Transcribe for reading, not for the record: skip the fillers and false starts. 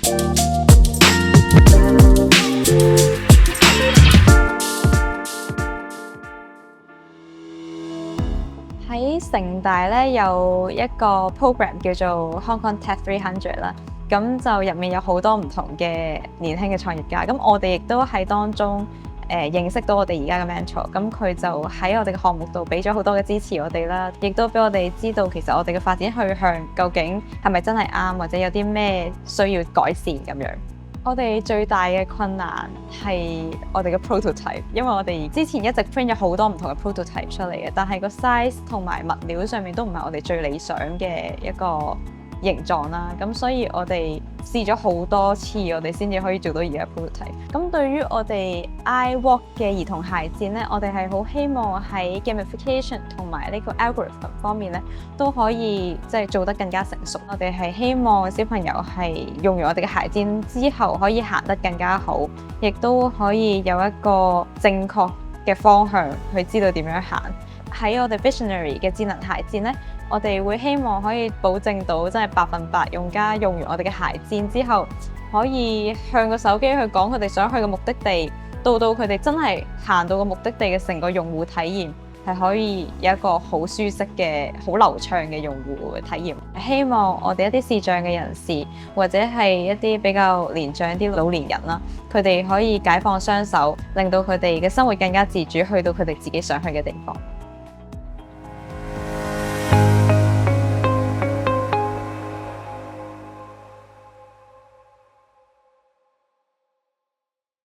喺城大咧有一個 program 叫做 Hong Kong Tech 300啦，咁就入面有好多唔同嘅年輕嘅創業家，咁我哋亦都喺當中認識到我哋而家嘅 mentor，咁佢就喺我哋嘅項目度俾咗好多嘅支持我哋啦，亦都俾我哋知道其實我哋嘅發展去向究竟係咪真係啱，或者有啲咩需要改善咁樣。我哋最大嘅困難係我哋嘅 prototype， 因為我哋之前一直 print 咗好多唔同嘅 prototype 出嚟嘅，但係個 size 同埋物料上面都唔係我哋最理想嘅一個形狀啦，咁所以我哋試咗好多次，我哋先至可以做到而家 prototype。咁對於我哋 iWalk 嘅兒童鞋墊咧，我哋係好希望喺 gamification 同埋呢個 algorithm 方面咧，都可以即係做得更加成熟。我哋係希望小朋友係用完我哋嘅鞋墊之後，可以行得更加好，亦都可以有一個正確嘅方向去知道點樣行。喺我哋 Visionary 嘅智能鞋墊咧，我哋會希望可以保證到真係100%用家用完我哋嘅鞋墊之後，可以向個手機去講佢哋想去嘅目的地，到佢哋真係行到個目的地嘅成個用戶體驗係可以有一個好舒適嘅、好流暢嘅用戶體驗。希望我哋一啲視障嘅人士，或者係一啲比較年長啲老年人啦，佢哋可以解放雙手，令到佢哋嘅生活更加自主，去到佢哋自己想去嘅地方。